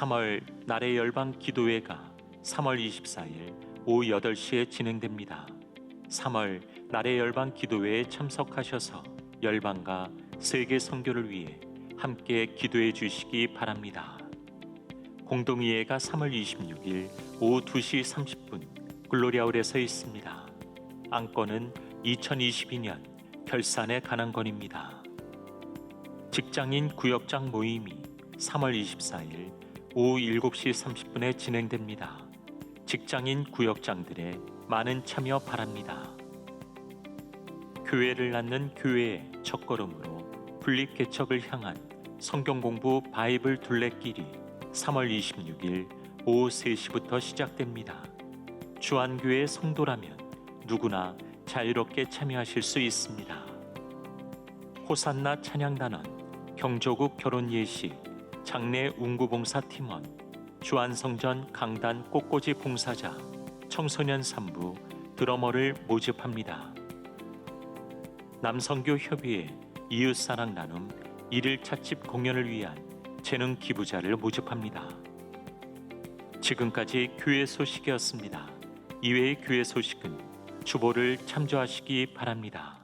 3월 날의 열방 기도회가 3월 24일 오후 8시에 진행됩니다. 3월 날의 열방 기도회에 참석하셔서 열방과 세계 선교를 위해 함께 기도해 주시기 바랍니다. 공동의회가 3월 26일 오후 2시 30분 글로리아홀에서 있습니다. 안건은 2022년 결산에 관한 건입니다. 직장인 구역장 모임이 3월 24일 오후 7시 30분에 진행됩니다. 직장인 구역장들의 많은 참여 바랍니다. 교회를 낳는 교회의 첫걸음으로 분립개척을 향한 성경공부 바이블 둘레길이 3월 26일 오후 3시부터 시작됩니다. 주안교회 성도라면 누구나 자유롭게 참여하실 수 있습니다. 호산나 찬양단원, 경조국 결혼예식, 장례 운구봉사 팀원, 주안성전 강단 꽃꽂이 봉사자, 청소년 3부, 드러머를 모집합니다. 남성교 협의회 이웃사랑 나눔 1일 찻집 공연을 위한 재능 기부자를 모집합니다. 지금까지 교회 소식이었습니다. 이외의 교회 소식은 주보를 참조하시기 바랍니다.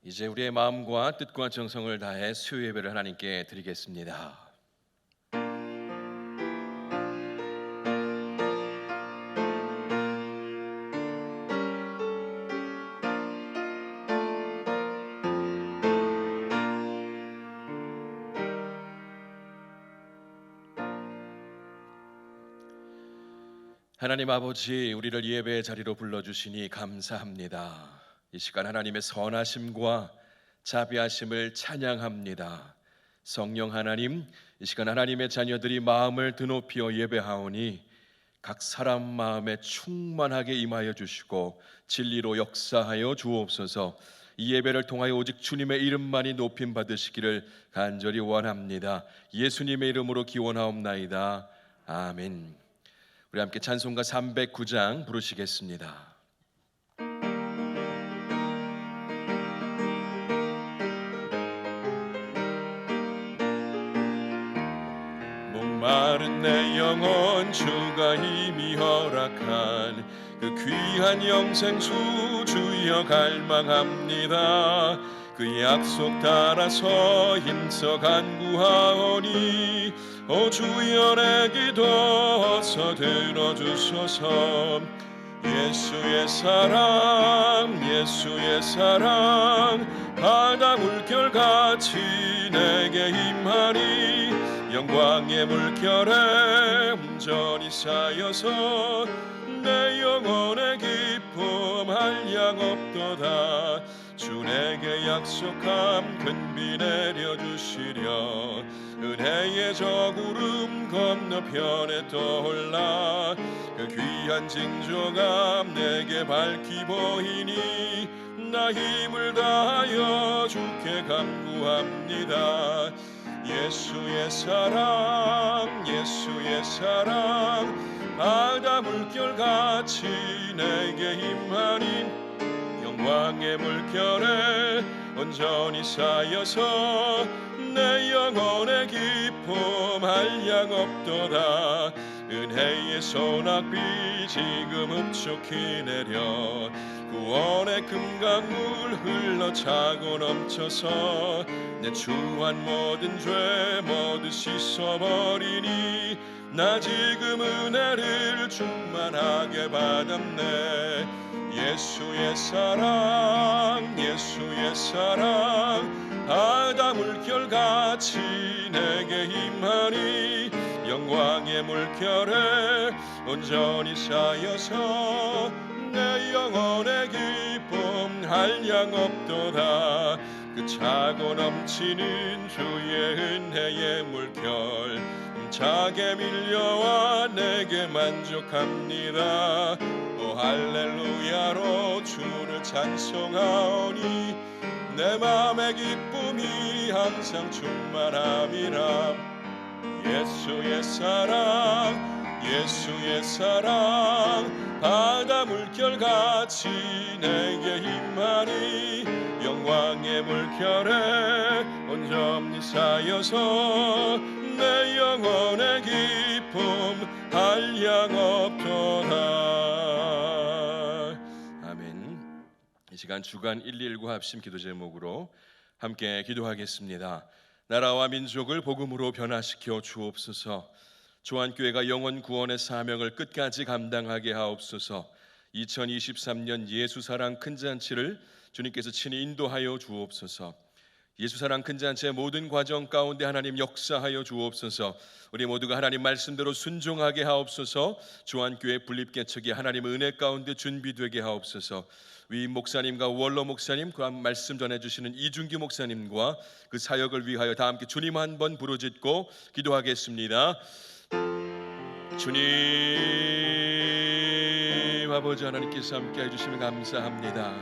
이제 우리의 마음과 뜻과 정성을 다해 수요 예배를 하나님께 드리겠습니다. 하나님 아버지, 우리를 예배의 자리로 불러주시니 감사합니다. 이 시간 하나님의 선하심과 자비하심을 찬양합니다. 성령 하나님, 이 시간 하나님의 자녀들이 마음을 드높이어 예배하오니 각 사람 마음에 충만하게 임하여 주시고 진리로 역사하여 주옵소서. 이 예배를 통하여 오직 주님의 이름만이 높임 받으시기를 간절히 원합니다. 예수님의 이름으로 기원하옵나이다. 아멘. 우리 함께 찬송가 309장 부르시겠습니다. 목마른 내 영혼 주가 이미 허락한 그 귀한 영생수 주여 갈망합니다. 그 약속 따라서 힘써 간구하오니 오 주여 내 기도 어서 들어주소서. 예수의 사랑 예수의 사랑 바다 물결같이 내게 임하니 영광의 물결에 온전히 쌓여서 내 영혼의 기쁨 한량 없도다. 주 내게 약속함 큰 비 내려주시려 은혜의 저 구름 건너편에 떠올라 그 귀한 징조감 내게 밝히 보이니 나 힘을 다하여 주께 간구합니다. 예수의 사랑 예수의 사랑 바다 물결같이 내게 임하니 영광의 물결에 온전히 쌓여서 내 영혼의 기쁨 한량 없도다. 은혜의 소낙비 지금 흡족히 내려 구원의 금강물 흘러차고 넘쳐서 내 추한 모든 죄 모두 씻어버리니 나 지금 은혜를 충만하게 받았네. 예수의 사랑 예수의 사랑 바다 물결같이 내게 임하니 영광의 물결에 온전히 쌓여서 내 영혼의 기쁨 한량 없도다. 그 차고 넘치는 주의 은혜의 물결 차게 밀려와 내게 만족합니다. 오 할렐루야로 주를 찬송하오니 내 맘의 기쁨이 항상 충만함이라. 예수의 사랑 예수의 사랑 바다 물결같이 내게 임하니 영광 왕의 물결에 온전히 쌓여서 내 영혼의 기쁨 한량없도다. 아멘. 이 시간 주간 119 합심 기도 제목으로 함께 기도하겠습니다. 나라와 민족을 복음으로 변화시켜 주옵소서. 조한교회가 영혼 구원의 사명을 끝까지 감당하게 하옵소서. 2023년 예수사랑 큰잔치를 주님께서 친히 인도하여 주옵소서. 예수사랑 큰잔치의 모든 과정 가운데 하나님 역사하여 주옵소서. 우리 모두가 하나님 말씀대로 순종하게 하옵소서. 조한교회 분립개척이 하나님 은혜 가운데 준비되게 하옵소서. 위임 목사님과 원로 목사님, 그 말씀 전해주시는 이준기 목사님과 그 사역을 위하여 다 함께 주님 한번 부르짖고 기도하겠습니다. 주님 아버지 하나님께서 함께 해주시면 감사합니다.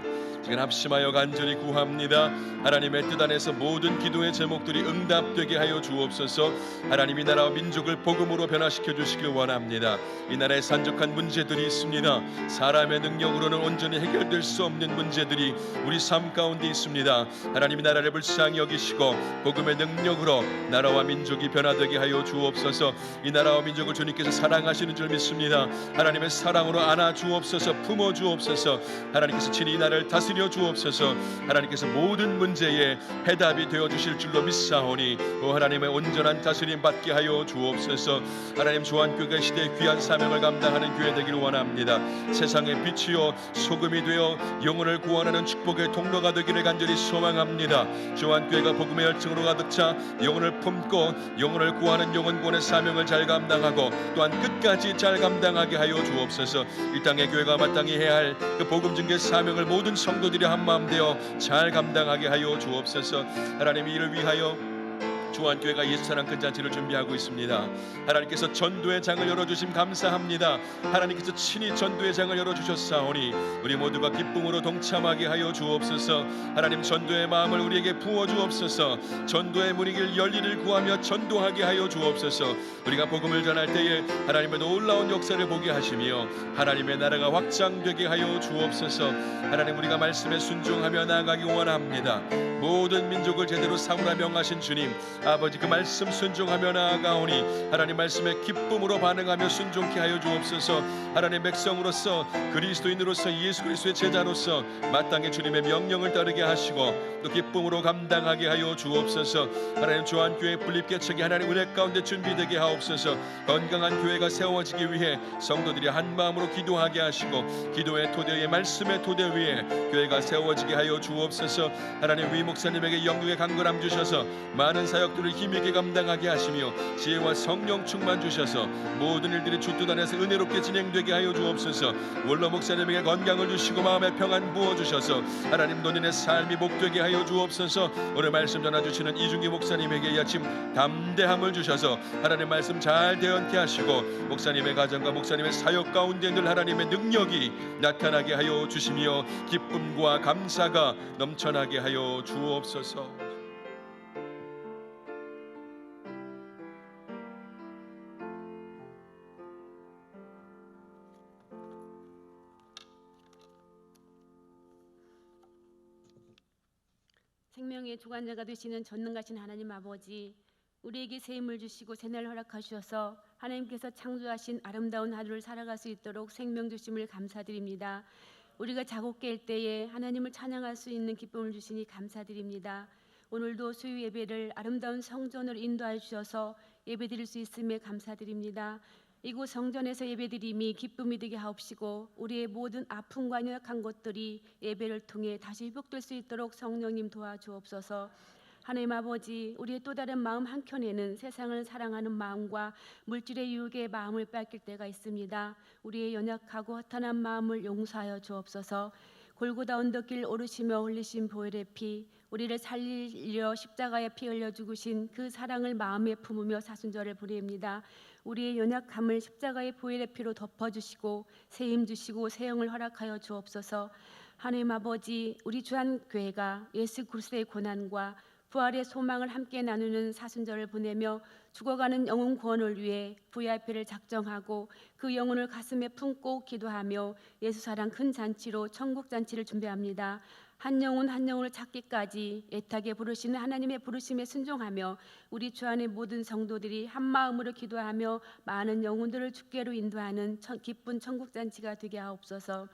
지금 합심하여 간절히 구합니다. 하나님의 뜻 안에서 모든 기도의 제목들이 응답되게 하여 주옵소서. 하나님이 나라와 민족을 복음으로 변화시켜 주시길 원합니다. 이 나라에 산적한 문제들이 있습니다. 사람의 능력으로는 온전히 해결될 수 없는 문제들이 우리 삶 가운데 있습니다. 하나님이 나라를 불쌍히 여기시고 복음의 능력으로 나라와 민족이 변화되게 하여 주옵소서. 이 나라와 민족을 주님께서 사랑하시는 줄 믿습니다. 하나님의 사랑으로 안아 주옵소서. 품어 주옵소서. 하나님께서 친히 이 나라를 다스려 주옵소서. 하나님께서 모든 문제에 해답이 되어 주실 줄로 믿사오니 하나님의 온전한 다스림 받게 하여 주옵소서. 하나님 조한교회가 시대의 귀한 사명을 감당하는 교회 되기를 원합니다. 세상의 빛이요 소금이 되어 영혼을 구원하는 축복의 통로가 되기를 간절히 소망합니다. 조한교회가 복음의 열정으로 가득 차 영혼을 품고 영혼을 구하는 영혼구원의 사명을 잘 감당하고 또한 끝까지 잘 감당하게 하여 주옵소서. 이 땅의 교회가 마땅히 해야 할 그 복음 증거 사명을 모든 성도들이 한마음 되어 잘 감당하게 하여 주옵소서. 하나님 이를 위하여 조한교회가 예수사랑 큰잔치를 준비하고 있습니다. 하나님께서 전도의 장을 열어주심 감사합니다. 하나님께서 친히 전도의 장을 열어주셨사오니 우리 모두가 기쁨으로 동참하게 하여 주옵소서. 하나님 전도의 마음을 우리에게 부어주옵소서. 전도의 문이 열리를 구하며 전도하게 하여 주옵소서. 우리가 복음을 전할 때에 하나님의 놀라운 역사를 보게 하시며 하나님의 나라가 확장되게 하여 주옵소서. 하나님 우리가 말씀에 순종하며 나아가기 원합니다. 모든 민족을 제대로 삼으라 명하신 주님 아버지 그 말씀 순종하며 나아가오니 하나님 말씀에 기쁨으로 반응하며 순종케 하여 주옵소서. 하나님 백성으로서 그리스도인으로서 예수 그리스도의 제자로서 마땅히 주님의 명령을 따르게 하시고 또 기쁨으로 감당하게 하여 주옵소서. 하나님 조한교회 분립개척이 하나님 은혜 가운데 준비되게 하옵소서. 건강한 교회가 세워지기 위해 성도들이 한마음으로 기도하게 하시고 기도의 토대 위에 말씀의 토대 위에 교회가 세워지게 하여 주옵소서. 하나님 위 목사님에게 영육의 강건함 주셔서 많은 사역들을 힘있게 감당하게 하시며 지혜와 성령 충만 주셔서 모든 일들이 주 뜻 안에서 은혜롭게 진행되게 하여 주옵소서. 원로 목사님에게 건강을 주시고 마음의 평안 부어주셔서 하나님 본인의 삶이 복되게 하여 주옵소서. 오늘 말씀 전해주시는 이준기 목사님에게 이 아침 담대함을 주셔서 하나님 말씀 잘 대언케 하시고 목사님의 가정과 목사님의 사역 가운데 늘 하나님의 능력이 나타나게 하여 주시며 기쁨과 감사가 넘쳐나게 하여 주옵소서. 생명의 주관자가 되시는 전능하신 하나님 아버지, 우리에게 새 힘을 주시고 새날을 허락하셔서 하나님께서 창조하신 아름다운 하루를 살아갈 수 있도록 생명 주심을 감사드립니다. 우리가 자고 깰 때에 하나님을 찬양할 수 있는 기쁨을 주시니 감사드립니다. 오늘도 수요 예배를 아름다운 성전으로 인도하여 주셔서 예배드릴 수 있음에 감사드립니다. 이곳 성전에서 예배드림이 기쁨이 되게 하옵시고 우리의 모든 아픔과 연약한 것들이 예배를 통해 다시 회복될 수 있도록 성령님 도와주옵소서. 하나님 아버지, 우리의 또 다른 마음 한켠에는 세상을 사랑하는 마음과 물질의 유혹의 마음을 뺏길 때가 있습니다. 우리의 연약하고 허탄한 마음을 용서하여 주옵소서. 골고다 언덕길 오르시며 흘리신 보혈의 피, 우리를 살리려 십자가에 피 흘려 죽으신 그 사랑을 마음에 품으며 사순절을 보냅니다. 우리의 연약함을 십자가의 보혈의 피로 덮어주시고 새 힘 주시고 새 영을 허락하여 주옵소서. 하나님 아버지, 우리 주한교회가 예수 그리스도의 고난과 부활의 소망을 함께 나누는 사순절을 보내며 죽어가는 영혼 구원을 위해 VIP를 작정하고 그 영혼을 가슴에 품고 기도하며 예수 사랑 큰 잔치로 천국 잔치를 준비합니다. 한 영혼 한 영혼을 찾기까지 애타게 부르시는 하나님의 부르심에 순종하며 우리 주 안의 모든 성도들이 한 마음으로 기도하며 많은 영혼들을 주께로 인도하는 기쁜 천국 잔치가 되게 하옵소서.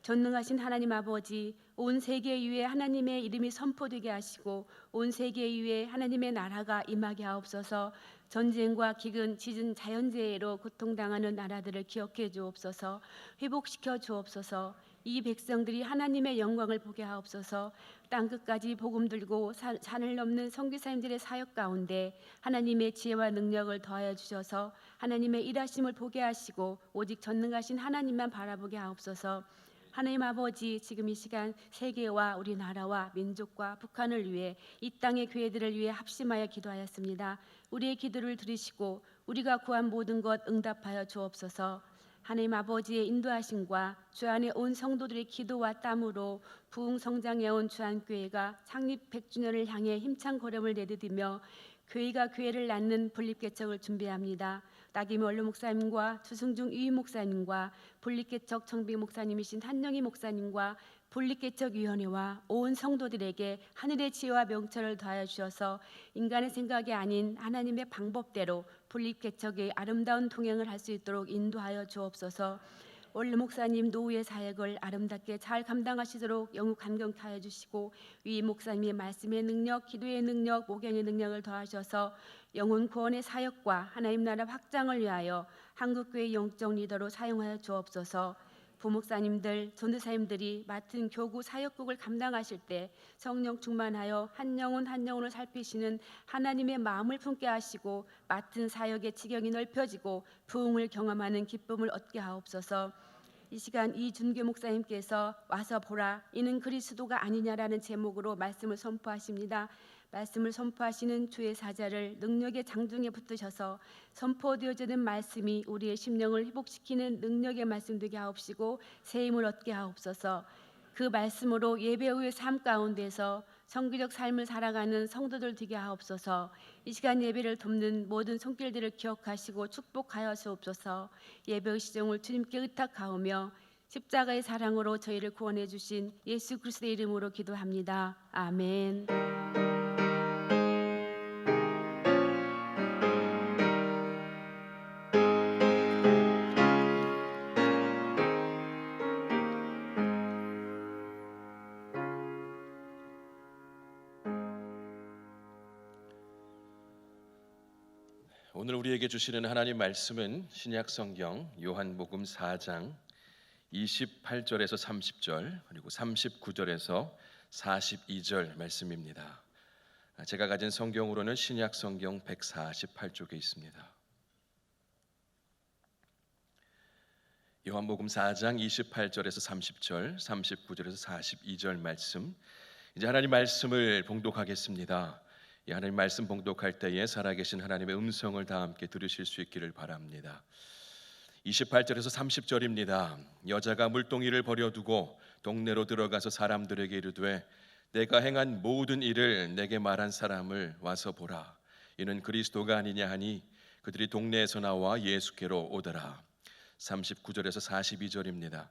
전능하신 하나님 아버지, 온 세계 위에 하나님의 이름이 선포되게 하시고 온 세계 위에 하나님의 나라가 임하게 하옵소서. 전쟁과 기근, 지진, 자연재해로 고통당하는 나라들을 기억해 주옵소서. 회복시켜 주옵소서. 이 백성들이 하나님의 영광을 보게 하옵소서. 땅끝까지 복음 들고 산을 넘는 선교사님들의 사역 가운데 하나님의 지혜와 능력을 더하여 주셔서 하나님의 일하심을 보게 하시고 오직 전능하신 하나님만 바라보게 하옵소서. 하나님 아버지, 지금 이 시간 세계와 우리나라와 민족과 북한을 위해 이 땅의 교회들을 위해 합심하여 기도하였습니다. 우리의 기도를 들으시고 우리가 구한 모든 것 응답하여 주옵소서. 하나님 아버지의 인도하심과 주 안의 온 성도들의 기도와 땀으로 부흥 성장해온 주안교회가 창립 100주년을 향해 힘찬 걸음을 내디디며 교회가 교회를 낳는 분립개척을 준비합니다. 나김 원로 목사님과 주승중 유임 목사님과 분립개척 청비 목사님이신 한영희 목사님과 분립개척위원회와 온 성도들에게 하늘의 지혜와 명철을 더하여 주셔서 인간의 생각이 아닌 하나님의 방법대로 분립개척의 아름다운 동행을 할 수 있도록 인도하여 주옵소서. 원로 목사님 노후의 사역을 아름답게 잘 감당하시도록 영우 간경케 하여 주시고 위 목사님의 말씀의 능력, 기도의 능력, 목양의 능력을 더하셔서 영혼 구원의 사역과 하나님 나라 확장을 위하여 한국교회 영적 리더로 사용하여 주옵소서. 부목사님들, 전도사님들이 맡은 교구 사역국을 감당하실 때 성령 충만하여 한 영혼 한 영혼을 살피시는 하나님의 마음을 품게 하시고 맡은 사역의 지경이 넓혀지고 부흥을 경험하는 기쁨을 얻게 하옵소서. 이 시간 이준교 목사님께서 와서 보라 이는 그리스도가 아니냐라는 제목으로 말씀을 선포하십니다. 말씀을 선포하시는 주의 사자를 능력의 장중에 붙드셔서 선포되어지는 말씀이 우리의 심령을 회복시키는 능력의 말씀 되게 하옵시고 새 힘을 얻게 하옵소서. 그 말씀으로 예배 후의 삶 가운데서 성기적 삶을 살아가는 성도들 되게 하옵소서. 이 시간 예배를 돕는 모든 손길들을 기억하시고 축복하여 주옵소서. 예배의 시종을 주님께 의탁하오며 십자가의 사랑으로 저희를 구원해 주신 예수 그리스도의 이름으로 기도합니다. 아멘. 오늘 우리에게 주시는 하나님 말씀은 신약 성경 요한복음 4장 28절에서 30절 그리고 39절에서 42절 말씀입니다. 제가 가진 성경으로는 신약 성경 148쪽에 있습니다. 요한복음 4장 28절에서 30절, 39절에서 42절 말씀. 이제 하나님 말씀을 봉독하겠습니다. 이 하나님 말씀 봉독할 때에 살아계신 하나님의 음성을 다 함께 들으실 수 있기를 바랍니다. 28절에서 30절입니다. 여자가 물동이를 버려두고 동네로 들어가서 사람들에게 이르되 내가 행한 모든 일을 내게 말한 사람을 와서 보라. 이는 그리스도가 아니냐 하니 그들이 동네에서 나와 예수께로 오더라. 39절에서 42절입니다.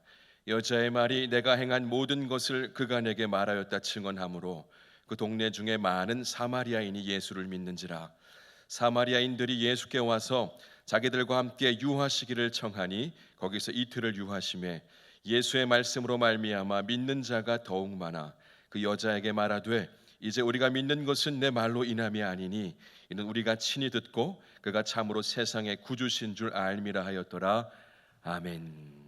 여자의 말이 내가 행한 모든 것을 그가 내게 말하였다 증언하므로 그 동네 중에 많은 사마리아인이 예수를 믿는지라. 사마리아인들이 예수께 와서 자기들과 함께 유하시기를 청하니 거기서 이틀을 유하심에 예수의 말씀으로 말미암아 믿는 자가 더욱 많아 그 여자에게 말하되 이제 우리가 믿는 것은 내 말로 인함이 아니니 이는 우리가 친히 듣고 그가 참으로 세상의 구주신 줄 알미라 하였더라. 아멘.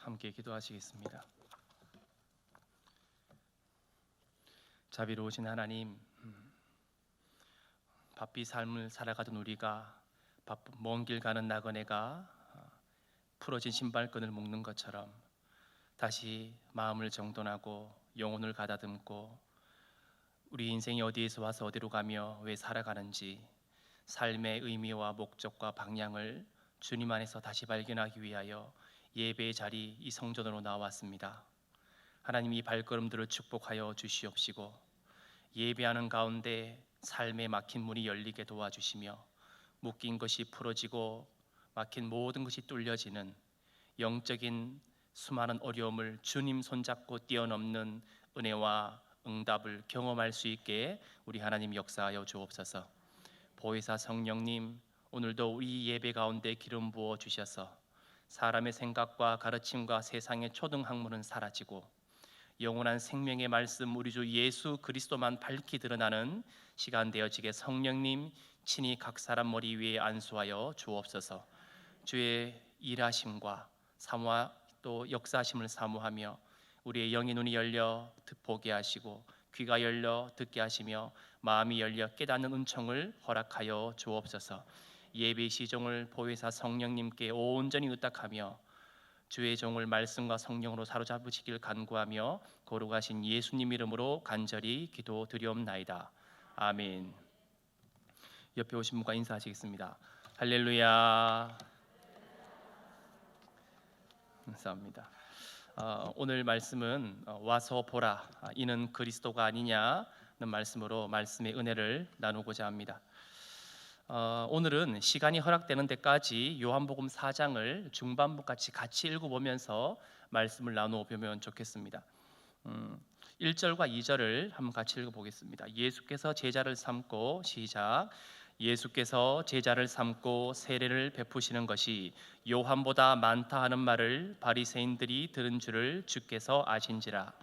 함께 기도하시겠습니다. 자비로우신 하나님, 바삐 삶을 살아가던 우리가 먼 길 가는 나그네가 풀어진 신발끈을 묶는 것처럼 다시 마음을 정돈하고 영혼을 가다듬고 우리 인생이 어디에서 와서 어디로 가며 왜 살아가는지 삶의 의미와 목적과 방향을 주님 안에서 다시 발견하기 위하여 예배의 자리 이 성전으로 나왔습니다. 하나님 이 발걸음들을 축복하여 주시옵시고 예배하는 가운데 삶에 막힌 문이 열리게 도와주시며 묶인 것이 풀어지고 막힌 모든 것이 뚫려지는 영적인 수많은 어려움을 주님 손잡고 뛰어넘는 은혜와 응답을 경험할 수 있게 우리 하나님 역사하여 주옵소서. 보혜사 성령님, 오늘도 우리 예배 가운데 기름 부어 주셔서 사람의 생각과 가르침과 세상의 초등학문은 사라지고 영원한 생명의 말씀 우리 주 예수 그리스도만 밝히 드러나는 시간 되어지게 성령님 친히 각 사람 머리 위에 안수하여 주옵소서. 주의 일하심과 사모하 또 역사하심을 사모하며 우리의 영의 눈이 열려 보게 하시고 귀가 열려 듣게 하시며 마음이 열려 깨닫는 은총을 허락하여 주옵소서. 예배 시종을 보혜사 성령님께 온전히 의탁하며 주의 종을 말씀과 성령으로 사로잡으시길 간구하며 거룩하신 예수님 이름으로 간절히 기도드리옵나이다. 아멘. 옆에 오신 분과 인사하시겠습니다. 할렐루야. 감사합니다. 오늘 말씀은 와서 보라 이는 그리스도가 아니냐는 말씀으로 말씀의 은혜를 나누고자 합니다. 오늘은 시간이 허락되는 데까지 요한복음 4장을 중반부까지 같이 읽어보면서 말씀을 나누어 보면 좋겠습니다. 1절과 2절을 한번 같이 읽어보겠습니다. 예수께서 제자를 삼고 시작. 예수께서 제자를 삼고 세례를 베푸시는 것이 요한보다 많다 하는 말을 바리새인들이 들은 줄을 주께서 아신지라.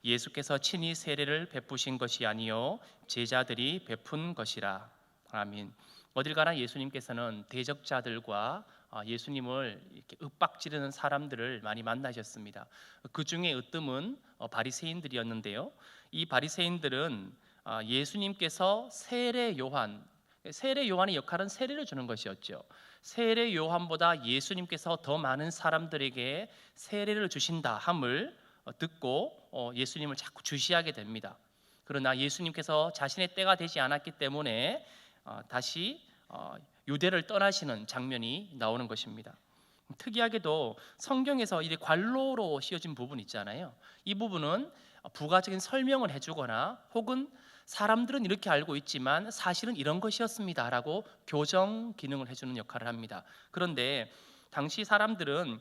예수께서 친히 세례를 베푸신 것이 아니요 제자들이 베푼 것이라. 아멘. 어딜 가나 예수님께서는 대적자들과 예수님을 이렇게 윽박지르는 사람들을 많이 만나셨습니다. 그 중에 으뜸은 바리새인들이었는데요. 이 바리새인들은 예수님께서 세례 요한의 역할은 세례를 주는 것이었죠. 세례 요한보다 예수님께서 더 많은 사람들에게 세례를 주신다 함을 듣고 예수님을 자꾸 주시하게 됩니다. 그러나 예수님께서 자신의 때가 되지 않았기 때문에 다시 유대를 떠나시는 장면이 나오는 것입니다. 특이하게도 성경에서 이 관로로 씌워진 부분 있잖아요. 이 부분은 부가적인 설명을 해주거나 혹은 사람들은 이렇게 알고 있지만 사실은 이런 것이었습니다라고 교정 기능을 해주는 역할을 합니다. 그런데 당시 사람들은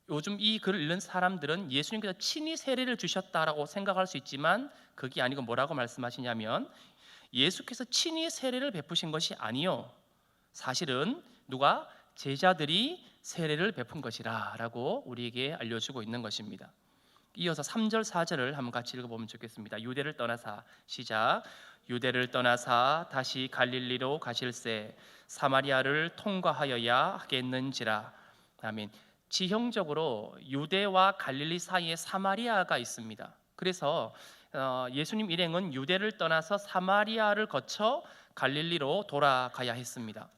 요즘 이 글을 읽는 사람들은 예수님께서 친히 세례를 주셨다라고 생각할 수 있지만 그게 아니고 뭐라고 말씀하시냐면 예수께서 친히 세례를 베푸신 것이 아니요 사실은 누가 제자들이 세례를 베푼 것이라 라고 우리에게 알려주고 있는 것입니다. 이어서 3절 4절을 한번 같이 읽어보면 좋겠습니다. 유대를 떠나사 시작. 유대를 떠나사 다시 갈릴리로 가실새 사마리아를 통과하여야 하겠는지라. 아멘. 지형적으로 유대와 갈릴리 사이에 사마리아가 있습니다. 그래서 예수님 일행은 유대를 떠나서 사마리아를 거쳐 갈릴리로 돌아가야 했습니다.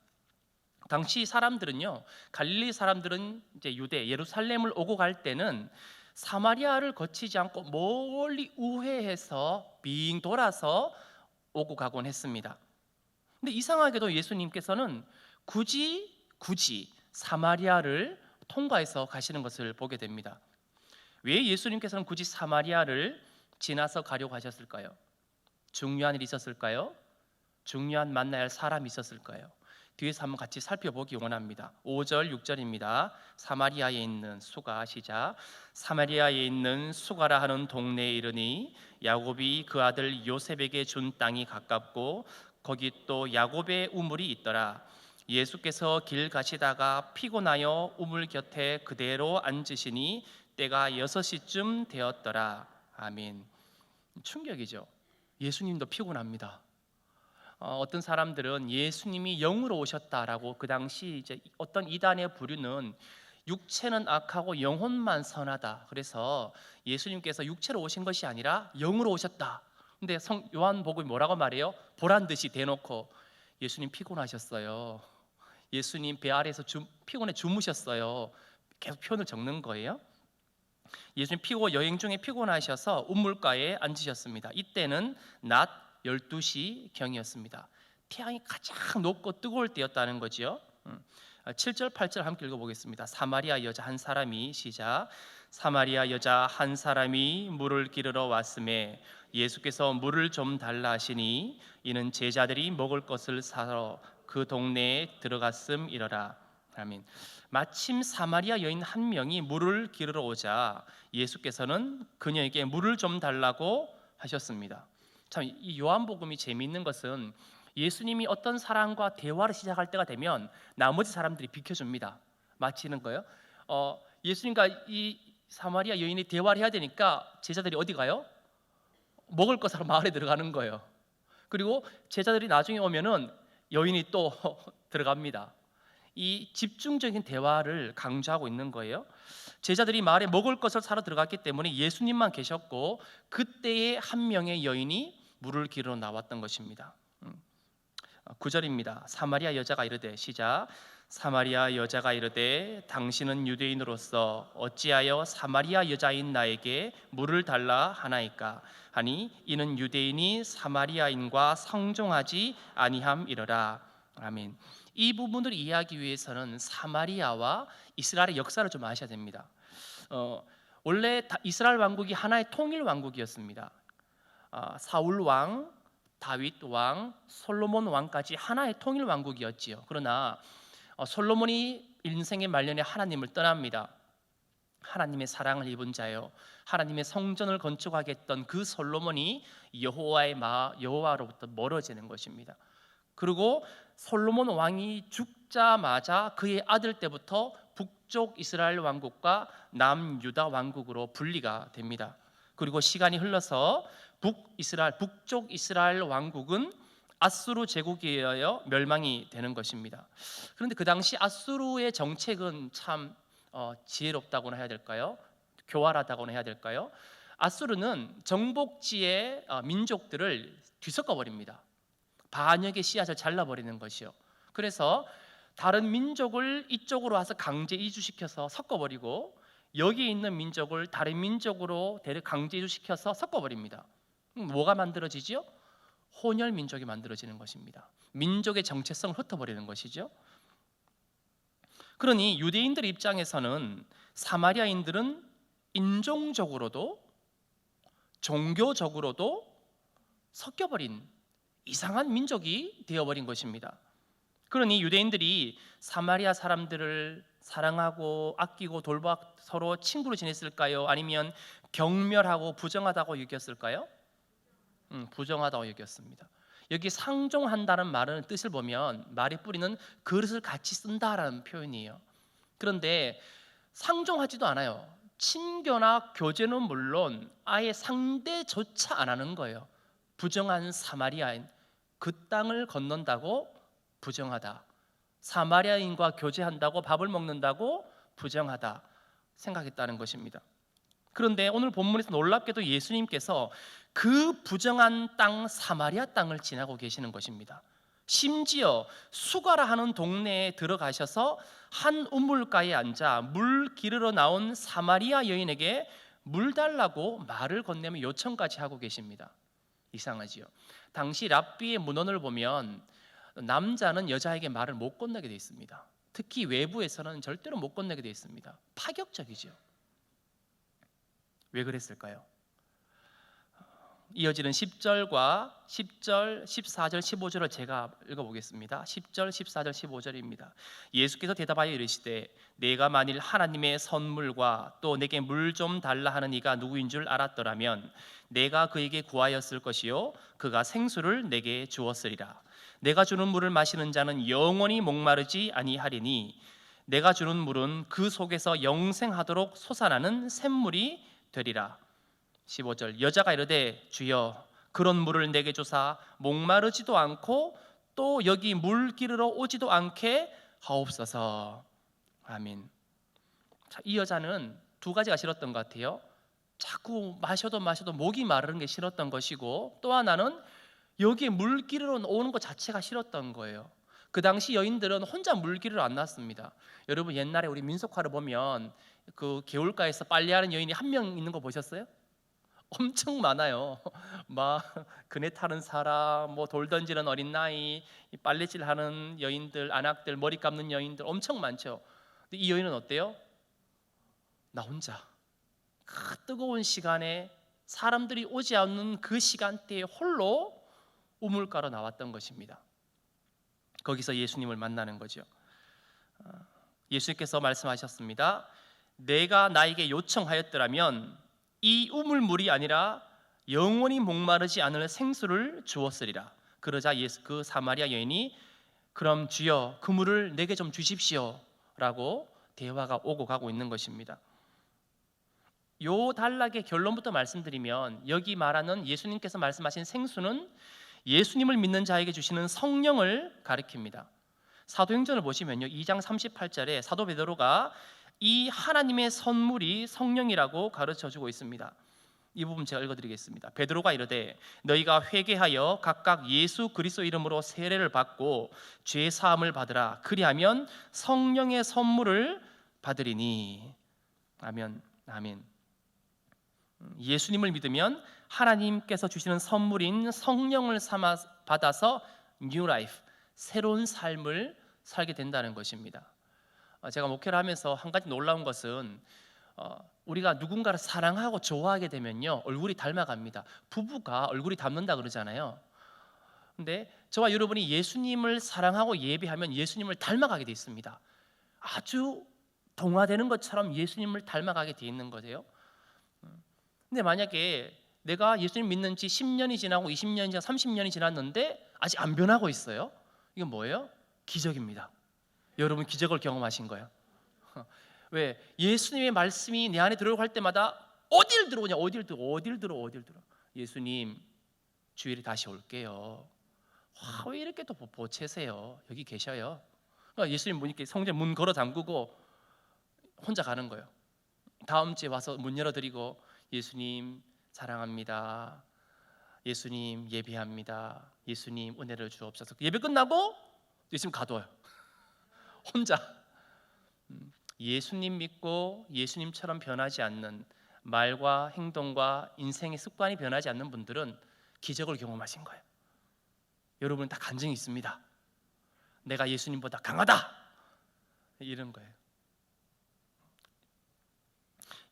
당시 사람들은요, 갈릴리 사람들은 이제 유대 예루살렘을 오고 갈 때는 사마리아를 거치지 않고 멀리 우회해서 빙 돌아서 오고 가곤 했습니다. 근데 이상하게도 예수님께서는 굳이 사마리아를 통과해서 가시는 것을 보게 됩니다. 왜 예수님께서는 굳이 사마리아를 지나서 가려고 하셨을까요? 중요한 일이 있었을까요? 중요한 만나야 할 사람이 있었을까요? 뒤에서 한번 같이 살펴보기 원합니다. 5절 6절입니다. 사마리아에 있는 수가 시작. 사마리아에 있는 수가라 하는 동네에 이르니 야곱이 그 아들 요셉에게 준 땅이 가깝고 거기 또 야곱의 우물이 있더라. 예수께서 길 가시다가 피곤하여 우물 곁에 그대로 앉으시니 때가 6시쯤 되었더라. 아멘. 충격이죠. 예수님도 피곤합니다. 어떤 사람들은 예수님이 영으로 오셨다라고 그 당시 이제 어떤 이단의 부류는 육체는 악하고 영혼만 선하다. 그래서 예수님께서 육체로 오신 것이 아니라 영으로 오셨다. 근데 요한복음이 뭐라고 말해요? 보란 듯이 대놓고 예수님 피곤하셨어요. 예수님 배 아래에서 피곤해 주무셨어요. 계속 표현을 적는 거예요. 예수님 여행 중에 피곤하셔서 우물가에 앉으셨습니다. 이때는 낮 12시 경이었습니다. 태양이 가장 높고 뜨거울 때였다는 거죠. 7절 8절 함께 읽어보겠습니다. 사마리아 여자 한 사람이 시작. 사마리아 여자 한 사람이 물을 기르러 왔음에 예수께서 물을 좀 달라 하시니 이는 제자들이 먹을 것을 사러 그 동네에 들어갔음이러라. 아멘. 마침 사마리아 여인 한 명이 물을 기르러 오자 예수께서는 그녀에게 물을 좀 달라고 하셨습니다. 참, 이 요한복음이 재미있는 것은 예수님이 어떤 사람과 대화를 시작할 때가 되면 나머지 사람들이 비켜줍니다. 마치는 거예요. 예수님과 이 사마리아 여인이 대화를 해야 되니까 제자들이 어디 가요? 먹을 것 사러 마을에 들어가는 거예요. 그리고 제자들이 나중에 오면은 여인이 또 들어갑니다. 이 집중적인 대화를 강조하고 있는 거예요. 제자들이 마을에 먹을 것을 사러 들어갔기 때문에 예수님만 계셨고 그때에 한 명의 여인이 물을 기르러 나왔던 것입니다. 9절입니다. 사마리아 여자가 이르되, 시작. 사마리아 여자가 이르되 당신은 유대인으로서 어찌하여 사마리아 여자인 나에게 물을 달라 하나이까 하니 이는 유대인이 사마리아인과 상종하지 아니함이러라. 아멘. 이 부분을 이해하기 위해서는 사마리아와 이스라엘의 역사를 좀 아셔야 됩니다. 원래 이스라엘 왕국이 하나의 통일 왕국이었습니다. 사울 왕, 다윗 왕, 솔로몬 왕까지 하나의 통일 왕국이었지요. 그러나 솔로몬이 인생의 말년에 하나님을 떠납니다. 하나님의 사랑을 입은 자요, 하나님의 성전을 건축하겠던 그 솔로몬이 여호와로부터 멀어지는 것입니다. 그리고 솔로몬 왕이 죽자마자 그의 아들 때부터 북쪽 이스라엘 왕국과 남유다 왕국으로 분리가 됩니다. 그리고 시간이 흘러서 북쪽 이스라엘 왕국은 아수르 제국에 의하여 멸망이 되는 것입니다. 그런데 그 당시 아수르의 정책은 참 지혜롭다고나 해야 될까요? 교활하다고나 해야 될까요? 아수르는 정복지의 민족들을 뒤섞어 버립니다. 반역의 씨앗을 잘라버리는 것이요. 그래서 다른 민족을 이쪽으로 와서 강제 이주시켜서 섞어버리고 여기에 있는 민족을 다른 민족으로 강제 이주시켜서 섞어버립니다. 뭐가 만들어지죠? 혼혈 민족이 만들어지는 것입니다. 민족의 정체성을 흩어버리는 것이죠. 그러니 유대인들 입장에서는 사마리아인들은 인종적으로도 종교적으로도 섞여버린 이상한 민족이 되어버린 것입니다. 그러니 유대인들이 사마리아 사람들을 사랑하고 아끼고 돌봐 서로 친구로 지냈을까요? 아니면 경멸하고 부정하다고 여겼을까요? 부정하다고 여겼습니다. 여기 상종한다는 말은 뜻을 보면 말의 뿌리는 그릇을 같이 쓴다라는 표현이에요. 그런데 상종하지도 않아요. 친교나 교제는 물론 아예 상대조차 안 하는 거예요. 부정한 사마리아인, 그 땅을 건넌다고 부정하다, 사마리아인과 교제한다고 밥을 먹는다고 부정하다 생각했다는 것입니다. 그런데 오늘 본문에서 놀랍게도 예수님께서 그 부정한 땅 사마리아 땅을 지나고 계시는 것입니다. 심지어 수가라 하는 동네에 들어가셔서 한 우물가에 앉아 물 기르러 나온 사마리아 여인에게 물 달라고 말을 건네며 요청까지 하고 계십니다. 이상하지요. 당시 랍비의 문헌을 보면 남자는 여자에게 말을 못 건네게 되어 있습니다. 특히 외부에서는 절대로 못 건네게 되어 있습니다. 파격적이죠. 왜 그랬을까요? 이어지는 10절과 10절, 14절, 15절을 제가 읽어보겠습니다. 10절, 14절, 15절입니다. 예수께서 대답하여 이르시되 내가 만일 하나님의 선물과 또 내게 물 좀 달라 하는 이가 누구인 줄 알았더라면 내가 그에게 구하였을 것이요 그가 생수를 내게 주었으리라. 내가 주는 물을 마시는 자는 영원히 목마르지 아니하리니 내가 주는 물은 그 속에서 영생하도록 솟아나는 샘물이 되리라. 15절 여자가 이르되 주여 그런 물을 내게 주사 목마르지도 않고 또 여기 물 기르러 오지도 않게 하옵소서. 아멘. 자, 이 여자는 두 가지가 싫었던 것 같아요. 자꾸 마셔도 목이 마르는 게 싫었던 것이고 또 하나는 여기에 물 기르러 오는 것 자체가 싫었던 거예요. 그 당시 여인들은 혼자 물 기르러 안 났습니다. 여러분 옛날에 우리 민속화를 보면 그 개울가에서 빨래하는 여인이 한 명 있는 거 보셨어요? 엄청 많아요. 막 그네 타는 사람, 뭐 돌 던지는 어린 나이, 빨래질하는 여인들, 안악들, 머리 감는 여인들 엄청 많죠. 근데 이 여인은 어때요? 나 혼자 그 뜨거운 시간에 사람들이 오지 않는 그 시간대에 홀로 우물가로 나왔던 것입니다. 거기서 예수님을 만나는 거죠. 예수님께서 말씀하셨습니다. 내가 나에게 요청하였더라면 이 우물물이 아니라 영원히 목마르지 않을 생수를 주었으리라. 그러자 그 사마리아 여인이 그럼 주여 그 물을 내게 좀 주십시오 라고 대화가 오고 가고 있는 것입니다. 요 단락의 결론부터 말씀드리면 여기 말하는 예수님께서 말씀하신 생수는 예수님을 믿는 자에게 주시는 성령을 가리킵니다. 사도행전을 보시면요 2장 38절에 사도 베드로가 이 하나님의 선물이 성령이라고 가르쳐주고 있습니다. 이 부분 제가 읽어드리겠습니다. 베드로가 이르되 너희가 회개하여 각각 예수 그리스도 이름으로 세례를 받고 죄 사함을 받으라. 그리하면 성령의 선물을 받으리니. 아멘. 아멘. 예수님을 믿으면 하나님께서 주시는 선물인 성령을 받아서 뉴 라이프, 새로운 삶을 살게 된다는 것입니다. 제가 목회를 하면서 한 가지 놀라운 것은 우리가 누군가를 사랑하고 좋아하게 되면요 얼굴이 닮아갑니다. 부부가 얼굴이 닮는다 그러잖아요. 근데 저와 여러분이 예수님을 사랑하고 예배하면 예수님을 닮아가게 돼 있습니다. 아주 동화되는 것처럼 예수님을 닮아가게 돼 있는 거예요. 근데 만약에 내가 예수님 믿는 지 10년이 지나고 20년이 지나고 30년이 지났는데 아직 안 변하고 있어요. 이건 뭐예요? 기적입니다. 여러분 기적을 경험하신 거예요. 왜? 예수님의 말씀이 내 안에 들어갈 때마다 어딜 들어오냐 어딜 들어 예수님 주일에 다시 올게요. 와, 왜 이렇게 또 보채세요? 여기 계셔요. 그러니까 예수님 보니까 성전 문 걸어 잠그고 혼자 가는 거예요. 다음 주에 와서 문 열어드리고 예수님 사랑합니다. 예수님 예배합니다. 예수님 은혜를 주옵소서. 예배 끝나고 예수님 가둬요. 혼자. 예수님 믿고 예수님처럼 변하지 않는 말과 행동과 인생의 습관이 변하지 않는 분들은 기적을 경험하신 거예요. 여러분은 다 간증이 있습니다. 내가 예수님보다 강하다 이런 거예요.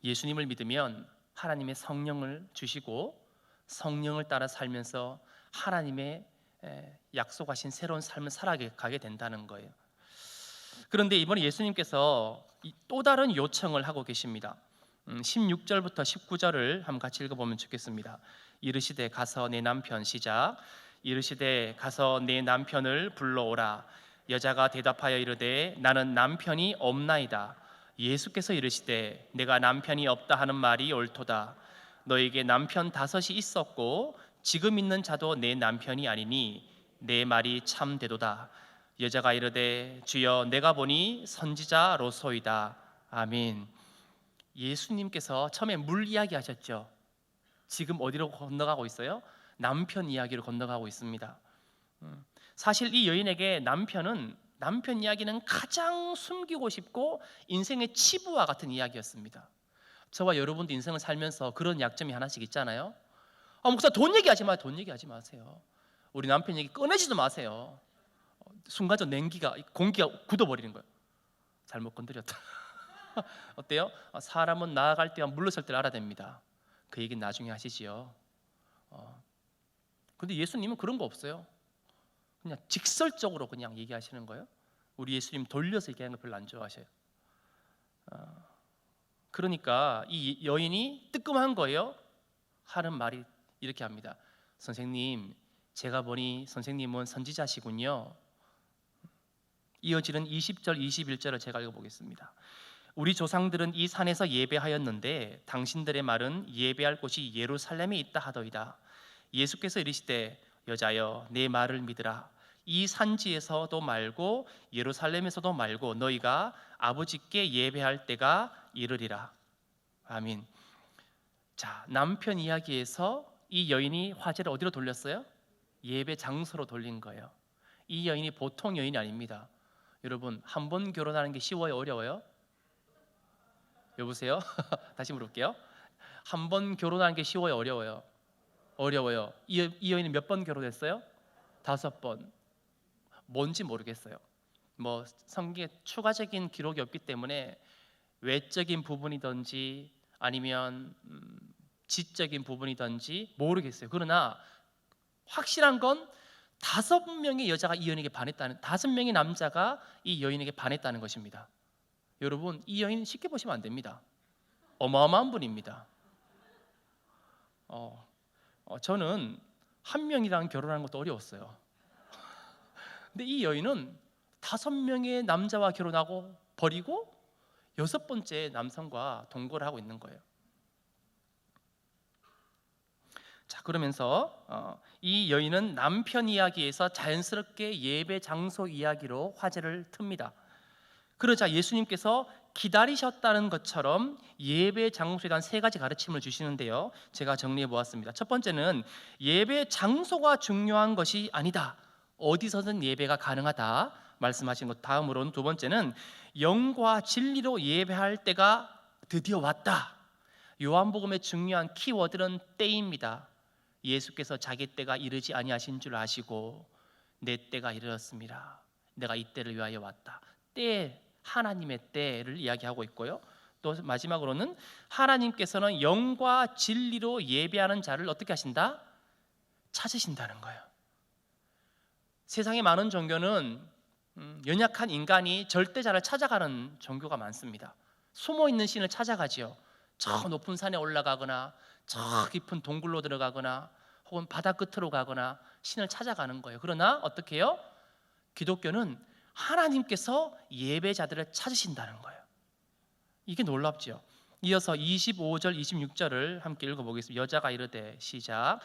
예수님을 믿으면 하나님의 성령을 주시고 성령을 따라 살면서 하나님의 약속하신 새로운 삶을 살아가게 된다는 거예요. 그런데 이번에 예수님께서 또 다른 요청을 하고 계십니다. 16절부터 19절을 한번 같이 읽어보면 좋겠습니다. 이르시되 가서 내 남편 시작. 이르시되 가서 내 남편을 불러오라. 여자가 대답하여 이르되 나는 남편이 없나이다. 예수께서 이르시되 내가 남편이 없다 하는 말이 옳도다. 너에게 남편 5이 있었고 지금 있는 자도 내 남편이 아니니 내 말이 참되도다. 여자가 이르되 주여 내가 보니 선지자로소이다. 아멘. 예수님께서 처음에 물 이야기 하셨죠. 지금 어디로 건너가고 있어요? 남편 이야기로 건너가고 있습니다. 사실 이 여인에게 남편 이야기는 가장 숨기고 싶고 인생의 치부와 같은 이야기였습니다. 저와 여러분도 인생을 살면서 그런 약점이 하나씩 있잖아요. 목사 돈 얘기하지 마요. 돈 얘기하지 마세요. 우리 남편 얘기 꺼내지도 마세요. 순간적으로 공기가 굳어버리는 거예요. 잘못 건드렸다. 어때요? 사람은 나아갈 때와 물러설 때를 알아야 됩니다. 그 얘기는 나중에 하시지요. 근데 예수님은 그런 거 없어요. 그냥 직설적으로 그냥 얘기하시는 거예요. 우리 예수님 돌려서 얘기하는 거 별로 안 좋아하셔요. 그러니까 이 여인이 뜨끔한 거예요. 하는 말이 이렇게 합니다. 선생님, 제가 보니 선생님은 선지자시군요. 이어지는 20절, 21절을 제가 읽어보겠습니다. 우리 조상들은 이 산에서 예배하였는데 당신들의 말은 예배할 곳이 예루살렘에 있다 하더이다. 예수께서 이르시되 여자여 내 말을 믿으라. 이 산지에서도 말고 예루살렘에서도 말고 너희가 아버지께 예배할 때가 이르리라. 아멘. 자, 남편 이야기에서 이 여인이 화제를 어디로 돌렸어요? 예배 장소로 돌린 거예요. 이 여인이 보통 여인이 아닙니다. 여러분, 한 번 결혼하는 게 쉬워요, 어려워요? 여보세요? 다시 물어볼게요. 한 번 결혼하는 게 쉬워요, 어려워요? 어려워요. 이 여인은 몇 번 결혼했어요? 5번. 뭔지 모르겠어요. 성경에 추가적인 기록이 없기 때문에 외적인 부분이든지 아니면 지적인 부분이든지 모르겠어요. 그러나 확실한 건 5명의 여자가 이 여인에게 반했다는, 5명의 남자가 이 여인에게 반했다는 것입니다. 여러분, 이 여인 쉽게 보시면 안 됩니다. 어마어마한 분입니다. 저는 한 명이랑 결혼하는 것도 어려웠어요. 근데 이 여인은 5명의 남자와 결혼하고 버리고 6번째 남성과 동거를 하고 있는 거예요. 자, 그러면서 이 여인은 남편 이야기에서 자연스럽게 예배 장소 이야기로 화제를 틉니다. 그러자 예수님께서 기다리셨다는 것처럼 예배 장소에 대한 3가지 가르침을 주시는데요, 제가 정리해 보았습니다. 첫 번째는 예배 장소가 중요한 것이 아니다, 어디서든 예배가 가능하다 말씀하신 것. 다음으로는 2번째는 영과 진리로 예배할 때가 드디어 왔다. 요한복음의 중요한 키워드는 때입니다. 예수께서 자기 때가 이르지 아니하신 줄 아시고 내 때가 이르렀습니다. 내가 이 때를 위하여 왔다. 때, 하나님의 때를 이야기하고 있고요. 또 마지막으로는 하나님께서는 영과 진리로 예배하는 자를 어떻게 하신다? 찾으신다는 거예요. 세상의 많은 종교는 연약한 인간이 절대자를 찾아가는 종교가 많습니다. 숨어있는 신을 찾아가지요. 저 높은 산에 올라가거나 저 깊은 동굴로 들어가거나 혹은 바다 끝으로 가거나 신을 찾아가는 거예요. 그러나 어떻게 해요? 기독교는 하나님께서 예배자들을 찾으신다는 거예요. 이게 놀랍죠. 이어서 25절 26절을 함께 읽어보겠습니다. 여자가 이르되, 시작.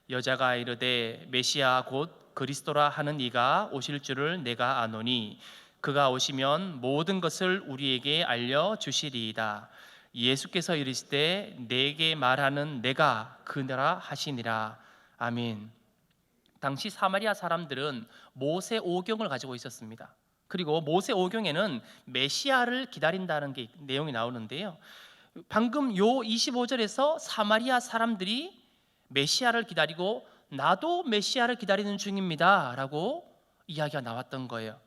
여자가 이르되 메시아 곧 그리스도라 하는 이가 오실 줄을 내가 아노니 그가 오시면 모든 것을 우리에게 알려주시리이다. 예수께서 이르시되 내게 말하는 내가 그너라 하시니라. 아멘. 당시 사마리아 사람들은 모세 오경을 가지고 있었습니다. 그리고 모세 오경에는 메시아를 기다린다는 게 내용이 나오는데요, 방금 요 25절에서 사마리아 사람들이 메시아를 기다리고 나도 메시아를 기다리는 중입니다 라고 이야기가 나왔던 거예요.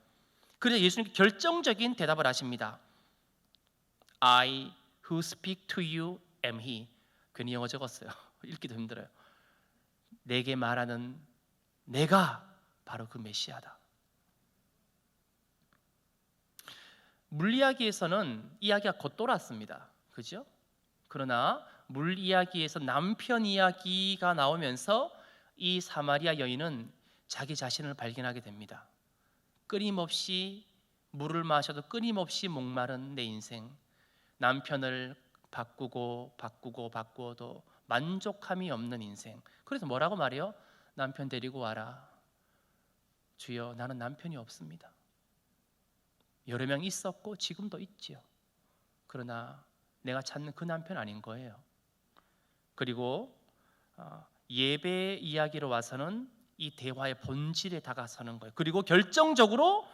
그래서 예수님께 결정적인 대답을 하십니다. I who speak to you am he. 괜히 영어 적었어요. 읽기도 힘들어요. 내게 말하는 내가 바로 그 메시아다. 물이야기에서는 이야기가 곧 돌았습니다. 그죠? 그러나 물 이야기에서 남편 이야기가 나오면서 이 사마리아 여인은 자기 자신을 발견하게 됩니다. 끊임없이 물을 마셔도 끊임없이 목마른 내 인생, 남편을 바꾸어도 만족함이 없는 인생. 그래서 뭐라고 말해요? 남편 데리고 와라. 주여, 나는 남편이 없습니다. 여러 명 있었고 지금도 있지요. 그러나 내가 찾는 그 남편 아닌 거예요. 그리고 예배 이야기로 와서는 이 대화의 본질에 다가서는 거예요. 그리고 결정적으로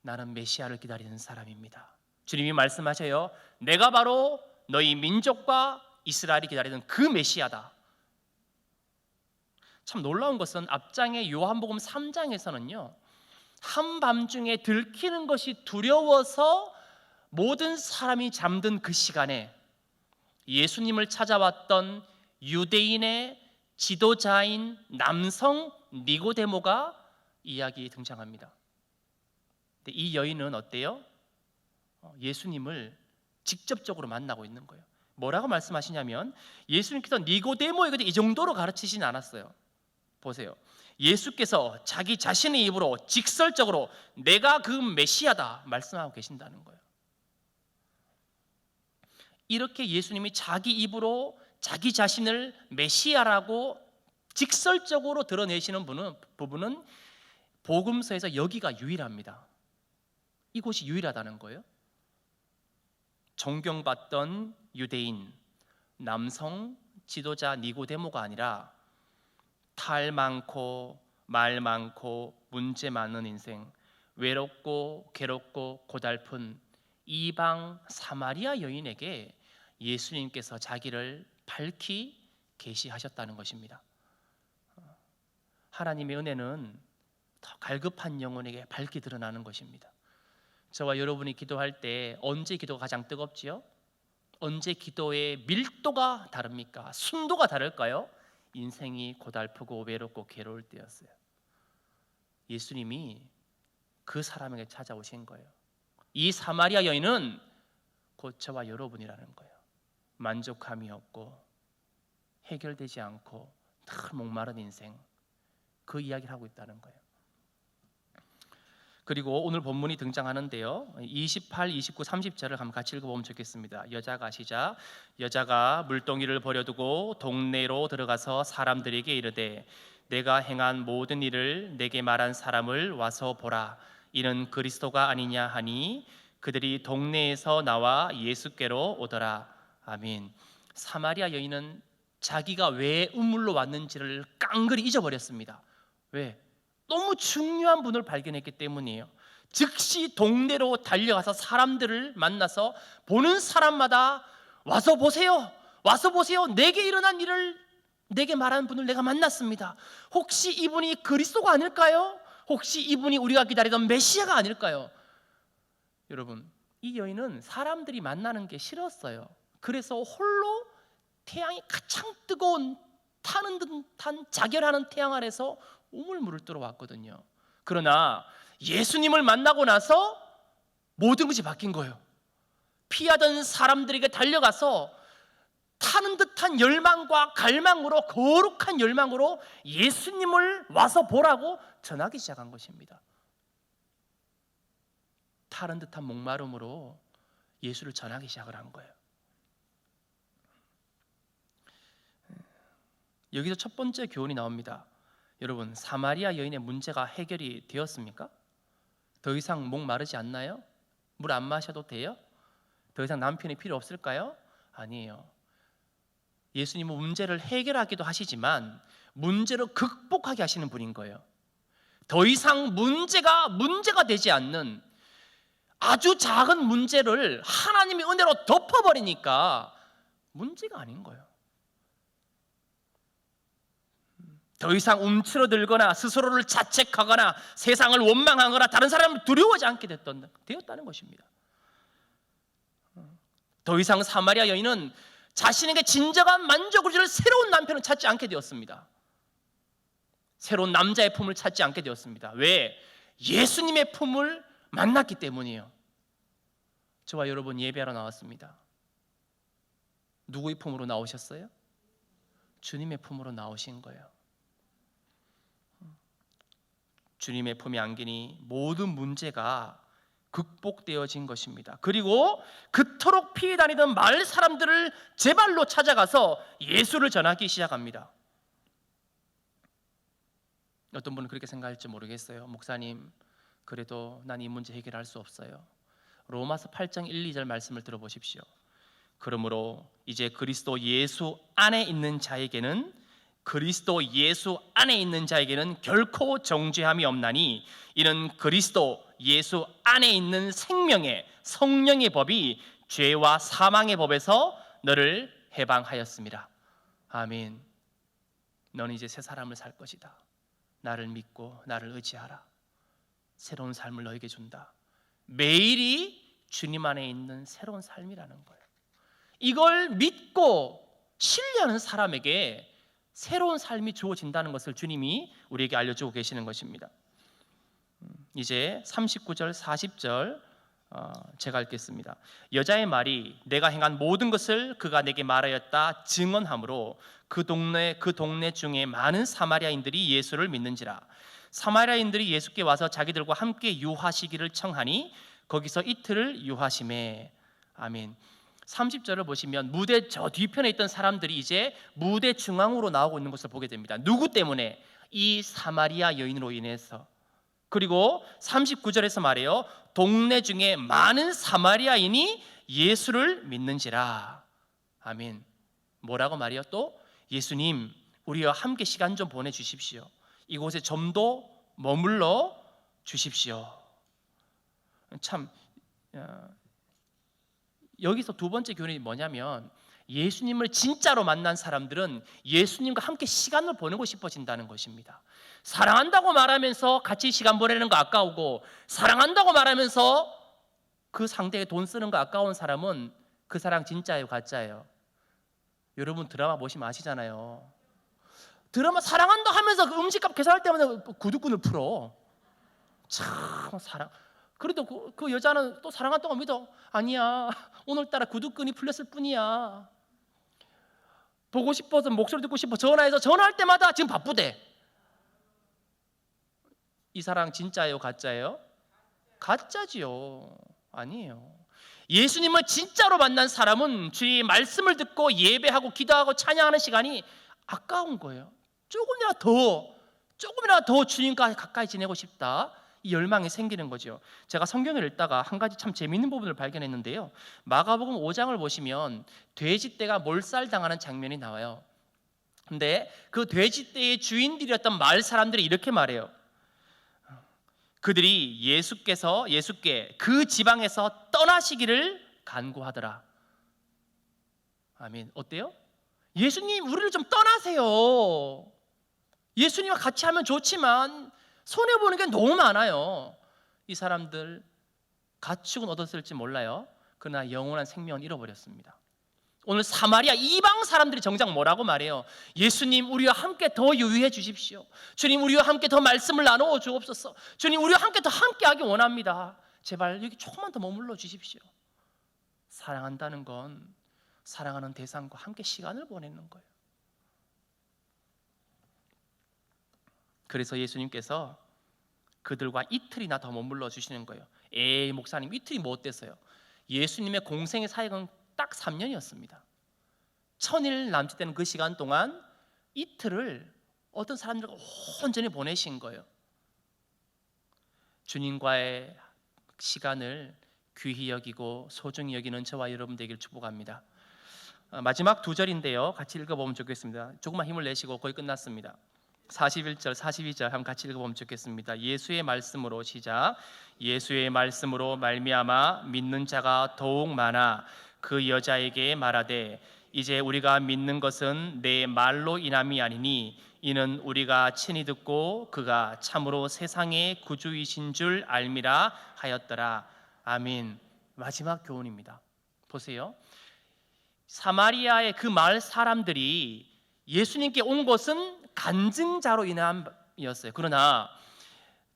나는 메시아를 기다리는 사람입니다. 주님이 말씀하셔요. 내가 바로 너희 민족과 이스라엘이 기다리는 그 메시아다. 참 놀라운 것은 앞장의 요한복음 3장에서는요, 한밤중에 들키는 것이 두려워서 모든 사람이 잠든 그 시간에 예수님을 찾아왔던 유대인의 지도자인 남성 니고데모가 이야기에 등장합니다. 근데 이 여인은 어때요? 예수님을 직접적으로 만나고 있는 거예요. 뭐라고 말씀하시냐면 예수님께서 니고데모에게 이 정도로 가르치진 않았어요. 보세요. 예수께서 자기 자신의 입으로 직설적으로 내가 그 메시아다 말씀하고 계신다는 거예요. 이렇게 예수님이 자기 입으로 자기 자신을 메시아라고 직설적으로 드러내시는 부분은 복음서에서 여기가 유일합니다. 이곳이 유일하다는 거예요. 존경받던 유대인 남성 지도자 니고데모가 아니라 탈 많고 말 많고 문제 많은 인생, 외롭고 괴롭고 고달픈 이방 사마리아 여인에게 예수님께서 자기를 밝히 계시하셨다는 것입니다. 하나님의 은혜는 더 갈급한 영혼에게 밝히 드러나는 것입니다. 저와 여러분이 기도할 때 언제 기도가 가장 뜨겁지요? 언제 기도의 밀도가 다릅니까? 순도가 다를까요? 인생이 고달프고 외롭고 괴로울 때였어요. 예수님이 그 사람에게 찾아오신 거예요. 이 사마리아 여인은 곧 저와 여러분이라는 거예요. 만족함이 없고 해결되지 않고 늘 목마른 인생, 그 이야기를 하고 있다는 거예요. 그리고 오늘 본문이 등장하는데요, 28, 29, 30절을 한번 같이 읽어보면 좋겠습니다. 여자가 시작. 여자가 물동이를 버려두고 동네로 들어가서 사람들에게 이르되 내가 행한 모든 일을 내게 말한 사람을 와서 보라. 이는 그리스도가 아니냐 하니 그들이 동네에서 나와 예수께로 오더라. 아멘. 사마리아 여인은 자기가 왜 우물로 왔는지를 깡그리 잊어버렸습니다. 왜? 너무 중요한 분을 발견했기 때문이에요. 즉시 동네로 달려가서 사람들을 만나서 보는 사람마다 와서 보세요, 와서 보세요. 내게 일어난 일을 내게 말하는 분을 내가 만났습니다. 혹시 이분이 그리스도가 아닐까요? 혹시 이분이 우리가 기다리던 메시아가 아닐까요? 여러분, 이 여인은 사람들이 만나는 게 싫었어요. 그래서 홀로 태양이 가장 뜨거운 타는 듯한 자결하는 태양 아래서 우물물을 뜨러 왔거든요. 그러나 예수님을 만나고 나서 모든 것이 바뀐 거예요. 피하던 사람들에게 달려가서 타는 듯한 열망과 갈망으로, 거룩한 열망으로 예수님을 와서 보라고 전하기 시작한 것입니다. 타는 듯한 목마름으로 예수를 전하기 시작을 한 거예요. 여기서 첫 번째 교훈이 나옵니다. 여러분, 사마리아 여인의 문제가 해결이 되었습니까? 더 이상 목 마르지 않나요? 물 안 마셔도 돼요? 더 이상 남편이 필요 없을까요? 아니에요. 예수님은 문제를 해결하기도 하시지만 문제를 극복하게 하시는 분인 거예요. 더 이상 문제가 되지 않는 아주 작은 문제를 하나님의 은혜로 덮어버리니까 문제가 아닌 거예요. 더 이상 움츠러들거나 스스로를 자책하거나 세상을 원망하거나 다른 사람을 두려워하지 않게 되었다는 것입니다. 더 이상 사마리아 여인은 자신에게 진정한 만족을 줄 새로운 남편을 찾지 않게 되었습니다. 새로운 남자의 품을 찾지 않게 되었습니다. 왜? 예수님의 품을 만났기 때문이에요. 저와 여러분 예배하러 나왔습니다. 누구의 품으로 나오셨어요? 주님의 품으로 나오신 거예요. 주님의 품에 안기니 모든 문제가 극복되어진 것입니다. 그리고 그토록 피해 다니던 마을 사람들을 제 발로 찾아가서 예수를 전하기 시작합니다. 어떤 분은 그렇게 생각할지 모르겠어요. 목사님, 그래도 난 이 문제 해결할 수 없어요. 로마서 8장 1, 2절 말씀을 들어보십시오. 그러므로 이제 그리스도 예수 안에 있는 자에게는 결코 정죄함이 없나니 이는 그리스도 예수 안에 있는 생명의 성령의 법이 죄와 사망의 법에서 너를 해방하였습니다. 아멘. 너는 이제 새 사람을 살 것이다. 나를 믿고 나를 의지하라. 새로운 삶을 너에게 준다. 매일이 주님 안에 있는 새로운 삶이라는 거예요. 이걸 믿고 신뢰하는 사람에게 새로운 삶이 주어진다는 것을 주님이 우리에게 알려주고 계시는 것입니다. 이제 39절 40절 제가 읽겠습니다. 여자의 말이 내가 행한 모든 것을 그가 내게 말하였다 증언하므로 그 동네 중에 많은 사마리아인들이 예수를 믿는지라. 사마리아인들이 예수께 와서 자기들과 함께 유하시기를 청하니 거기서 이틀을 유하시매. 아멘. 30절을 보시면 무대 저 뒤편에 있던 사람들이 이제 무대 중앙으로 나오고 있는 것을 보게 됩니다. 누구 때문에? 이 사마리아 여인으로 인해서. 그리고 39절에서 말해요. 동네 중에 많은 사마리아인이 예수를 믿는지라. 아멘. 뭐라고 말해요? 또 예수님, 우리와 함께 시간 좀 보내주십시오. 이곳에 좀 더 머물러 주십시오. 참 여기서 두 번째 교훈이 뭐냐면 예수님을 진짜로 만난 사람들은 예수님과 함께 시간을 보내고 싶어진다는 것입니다. 사랑한다고 말하면서 같이 시간 보내는 거 아까우고, 사랑한다고 말하면서 그 상대에 돈 쓰는 거 아까운 사람은 그 사랑 진짜예요, 가짜예요? 여러분 드라마 보시면 아시잖아요. 드라마 사랑한다 하면서 그 음식값 계산할 때마다 구두끈을 풀어. 참 사랑. 그래도 그 여자는 또 사랑한다고 믿어. 아니야, 오늘따라 구두끈이 풀렸을 뿐이야. 보고 싶어서, 목소리 듣고 싶어 전화해서 전화할 때마다 지금 바쁘대. 이 사랑 진짜예요, 가짜예요? 가짜지요. 아니에요. 예수님을 진짜로 만난 사람은 주의 말씀을 듣고 예배하고 기도하고 찬양하는 시간이 아까운 거예요. 조금이라도 더 주님과 가까이 지내고 싶다, 이 열망이 생기는 거죠. 제가 성경을 읽다가 한 가지 참 재미있는 부분을 발견했는데요. 마가복음 5장을 보시면 돼지떼가 몰살당하는 장면이 나와요. 근데 그 돼지떼의 주인들이었던 마을 사람들이 이렇게 말해요. 그들이 예수께 그 지방에서 떠나시기를 간구하더라. 아멘. 어때요? 예수님, 우리를 좀 떠나세요. 예수님과 같이 하면 좋지만 손해보는 게 너무 많아요. 이 사람들 가축은 얻었을지 몰라요. 그러나 영원한 생명은 잃어버렸습니다. 오늘 사마리아 이방 사람들이 정작 뭐라고 말해요? 예수님, 우리와 함께 더 유의해 주십시오. 주님, 우리와 함께 더 말씀을 나누어 주옵소서. 주님, 우리와 함께 더 함께하기 원합니다. 제발 여기 조금만 더 머물러 주십시오. 사랑한다는 건 사랑하는 대상과 함께 시간을 보내는 거예요. 그래서 예수님께서 그들과 이틀이나 더 머물러 주시는 거예요. 에이, 목사님, 이틀이 뭐 어땠어요? 예수님의 공생의 사역은 딱 3년이었습니다. 1000일 남짓되는 그 시간 동안 이틀을 어떤 사람들과 온전히 보내신 거예요. 주님과의 시간을 귀히 여기고 소중히 여기는 저와 여러분 되길 축복합니다. 마지막 2절인데요. 같이 읽어보면 좋겠습니다. 조금만 힘을 내시고 거의 끝났습니다. 41절, 42절 한번 같이 읽어보면 좋겠습니다. 예수의 말씀으로 시작. 예수의 말씀으로 말미암아 믿는 자가 더욱 많아 그 여자에게 말하되 이제 우리가 믿는 것은 내 말로 인함이 아니니 이는 우리가 친히 듣고 그가 참으로 세상의 구주이신 줄 알미라 하였더라. 아멘. 마지막 교훈입니다. 보세요. 사마리아의 그 마을 사람들이 예수님께 온 것은 간증자로 인함이었어요. 그러나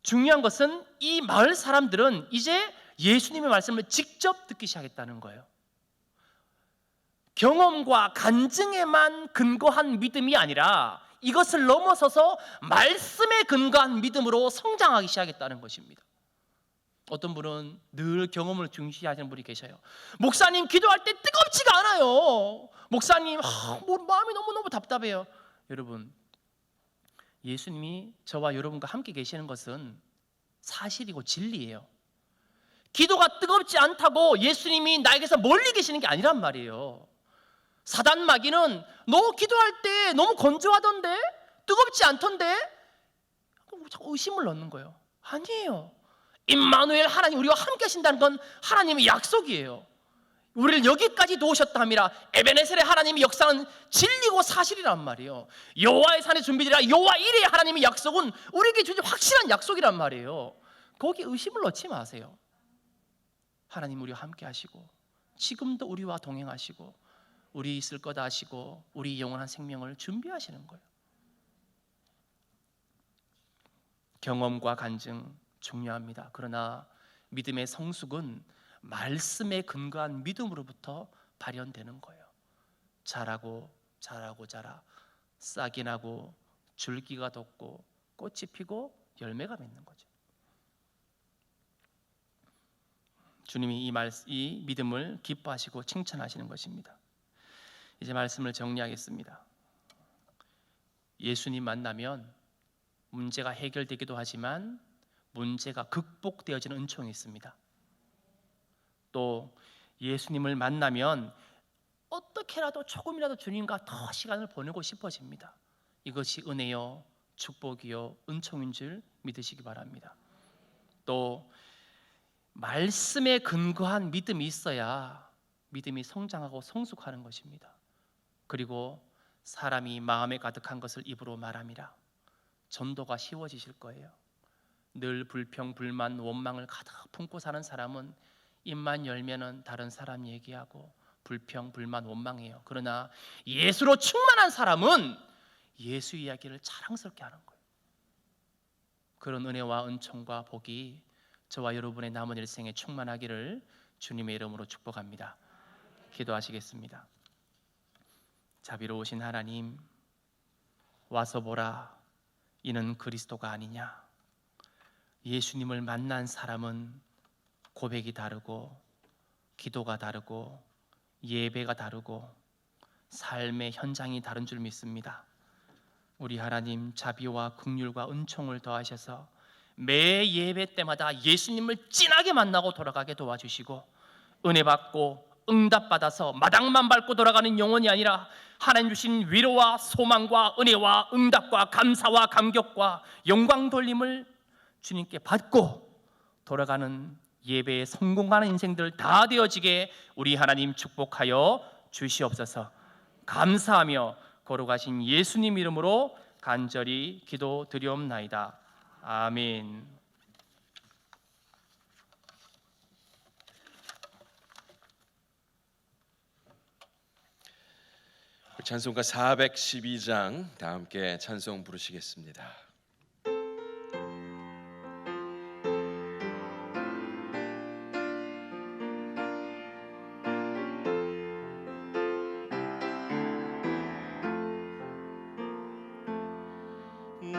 중요한 것은 이 마을 사람들은 이제 예수님의 말씀을 직접 듣기 시작했다는 거예요. 경험과 간증에만 근거한 믿음이 아니라 이것을 넘어서서 말씀에 근거한 믿음으로 성장하기 시작했다는 것입니다. 어떤 분은 늘 경험을 중시하시는 분이 계셔요. 목사님, 기도할 때 뜨겁지가 않아요. 목사님, 마음이 너무너무 답답해요. 여러분, 예수님이 저와 여러분과 함께 계시는 것은 사실이고 진리예요. 기도가 뜨겁지 않다고 예수님이 나에게서 멀리 계시는 게 아니란 말이에요. 사단 마귀는 너 기도할 때 너무 건조하던데? 뜨겁지 않던데? 의심을 넣는 거예요. 아니에요. 임마누엘, 하나님 우리와 함께 하신다는 건 하나님의 약속이에요. 우리를 여기까지 도우셨다 함이라. 에베네셀의 하나님의 역사는 진리고 사실이란 말이에요. 여호와의 산에 준비되라. 여호와 이레의 하나님의 약속은 우리에게 주신 확실한 약속이란 말이에요. 거기 의심을 넣지 마세요. 하나님 우리와 함께 하시고 지금도 우리와 동행하시고 우리 있을 거다 하시고 우리 영원한 생명을 준비하시는 거예요. 경험과 간증 중요합니다. 그러나 믿음의 성숙은 말씀에 근거한 믿음으로부터 발현되는 거예요. 자라 싹이 나고 줄기가 돋고 꽃이 피고 열매가 맺는 거죠. 주님이 이 믿음을 기뻐하시고 칭찬하시는 것입니다. 이제 말씀을 정리하겠습니다. 예수님 만나면 문제가 해결되기도 하지만 문제가 극복되어지는 은총이 있습니다. 또 예수님을 만나면 어떻게라도 조금이라도 주님과 더 시간을 보내고 싶어집니다. 이것이 은혜요, 축복이요, 은총인 줄 믿으시기 바랍니다. 또 말씀에 근거한 믿음이 있어야 믿음이 성장하고 성숙하는 것입니다. 그리고 사람이 마음에 가득한 것을 입으로 말함이라. 전도가 쉬워지실 거예요. 늘 불평, 불만, 원망을 가득 품고 사는 사람은 입만 열면은 다른 사람 얘기하고 불평, 불만, 원망해요. 그러나 예수로 충만한 사람은 예수 이야기를 자랑스럽게 하는 거예요. 그런 은혜와 은총과 복이 저와 여러분의 남은 일생에 충만하기를 주님의 이름으로 축복합니다. 기도하시겠습니다. 자비로우신 하나님, 와서 보라, 이는 그리스도가 아니냐. 예수님을 만난 사람은 고백이 다르고 기도가 다르고 예배가 다르고 삶의 현장이 다른 줄 믿습니다. 우리 하나님 자비와 긍휼과 은총을 더하셔서 매 예배 때마다 예수님을 진하게 만나고 돌아가게 도와주시고, 은혜 받고 응답받아서 마당만 밟고 돌아가는 영혼이 아니라 하나님 주신 위로와 소망과 은혜와 응답과 감사와 감격과 영광 돌림을 주님께 받고 돌아가는 예배에 성공하는 인생들 다 되어지게 우리 하나님 축복하여 주시옵소서. 감사하며 걸어가신 예수님 이름으로 간절히 기도드리옵나이다. 아멘. 찬송가 412장 다 함께 찬송 부르시겠습니다.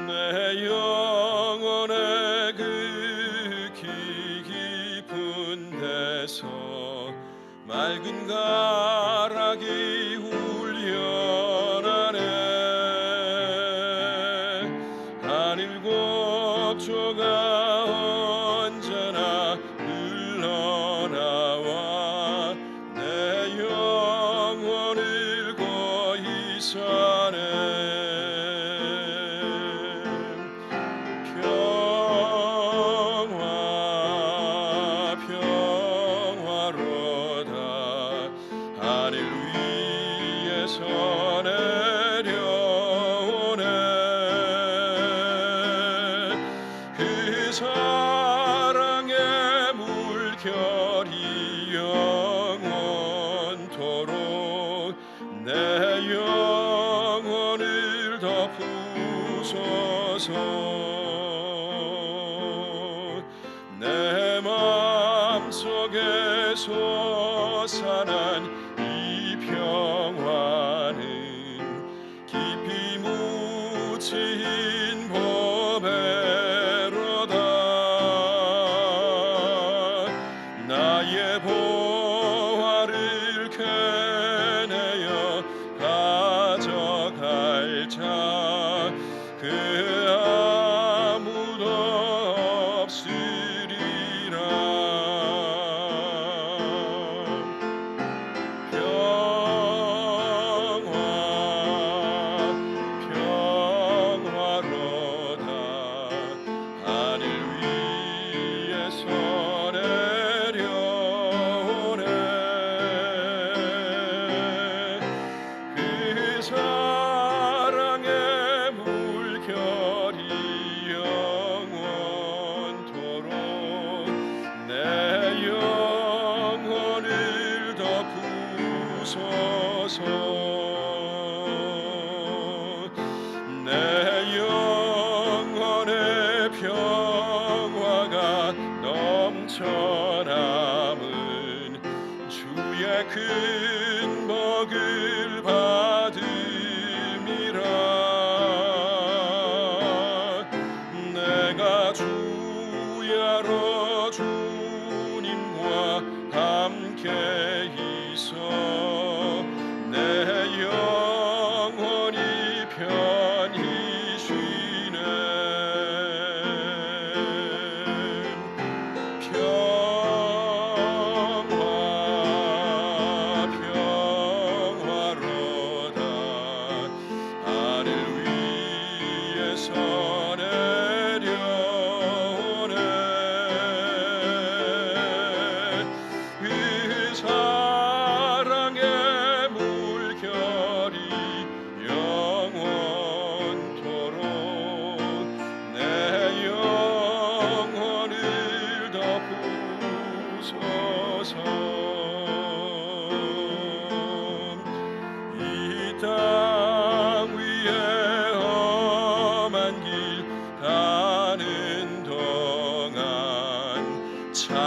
내 영혼의 그 깊은 데서 맑은 가락이 울려나네. 하늘 곡조가 언제나 흘러나와 내 영혼을 고이 사네. 사랑의 물결이 영원토록 내 영혼을 덮으소서. 내 마음속에 솟아난 이 평화는 깊이 묻힌 법에 나의 보화를 캐내어 가져갈 자 그 아무도 없으리라. 평화로다 하늘 위에서 사랑의 물결이 영원토록 내 영혼을 덮으소서. 내 영혼의 평화가 넘쳐남은 주의 큰 복을 내가 주야로 주님과 함께 있어 내 영혼이 편히 쉬네. 평화로다 하늘 위에서 사랑의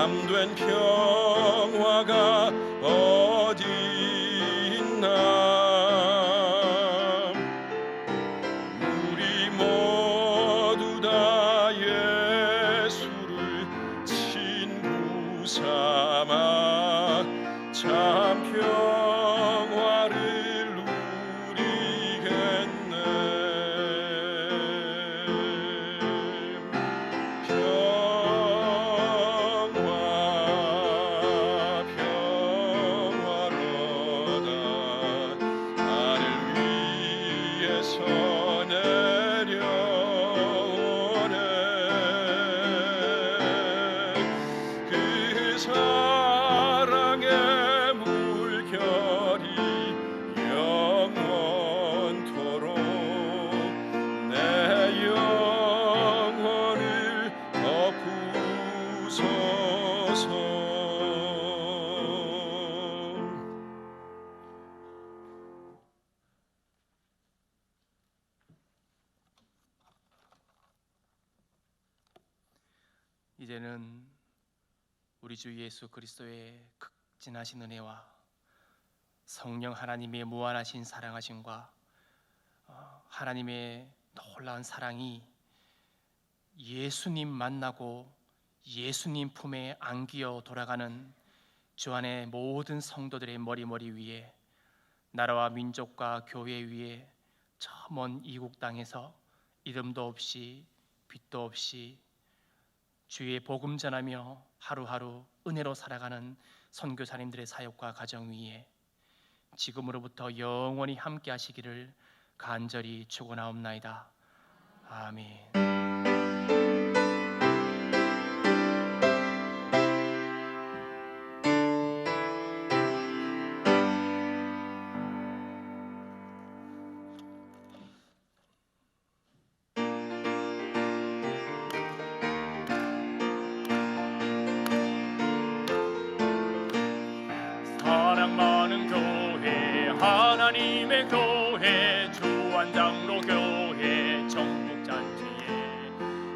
참된 평화가 어디 있나. 우리 모두 다 예수를 친구 삼아 참 평화를 누리겠네. 평화로다 나를 위해서 내려오네. 그 사랑의 물결이 영원토록 내 영혼을 덮으소서. 이제는 우리 주 예수 그리스도의 극진하신 은혜와 성령 하나님의 무한하신 사랑하심과 하나님의 놀라운 사랑이 예수님 만나고 예수님 품에 안기어 돌아가는 주 안의 모든 성도들의 머리 위에, 나라와 민족과 교회 위에 저 먼 이국 땅에서 이름도 없이 빛도 없이 주의 복음 전하며 하루하루 은혜로 살아가는 선교사님들의 사역과 가정 위에 지금으로부터 영원히 함께 하시기를 간절히 축원하옵나이다. 아멘. 사랑 많은 교회, 하나님의 교회, 주한장로 교회, 전국잔치에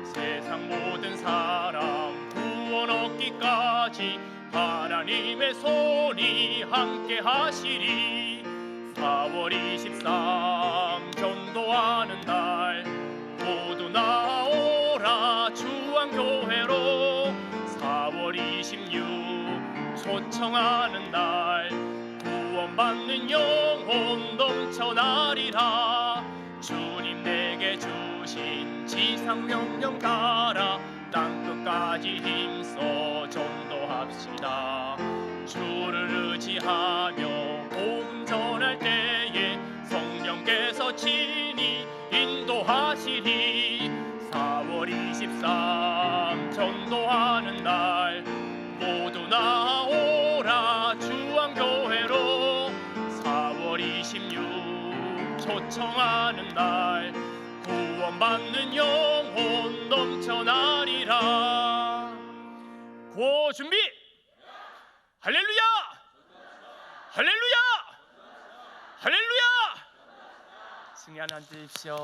세상 모든 사람 구원 얻기까지 하나님의 손이 함께 하시리. 4월 23 전도하는 날 모두 나오라 주한교회로. 4월 26 초청하는 날 구원받는 영혼 넘쳐나리라. 주님 내게 주신 지상명령 따라 땅끝까지 힘써 전도합시다. 주를 의지하며 복음 전할 때에 성령께서 친히 인도하시리. 4월 23 전도하는 날 모두 나오라 주한교회로. 4월 26 초청하는 날 구원받는 영혼 넘쳐나리라. 구호 준비! 할렐루야! 할렐루야! 할렐루야! 승리 하나 앉으십시오.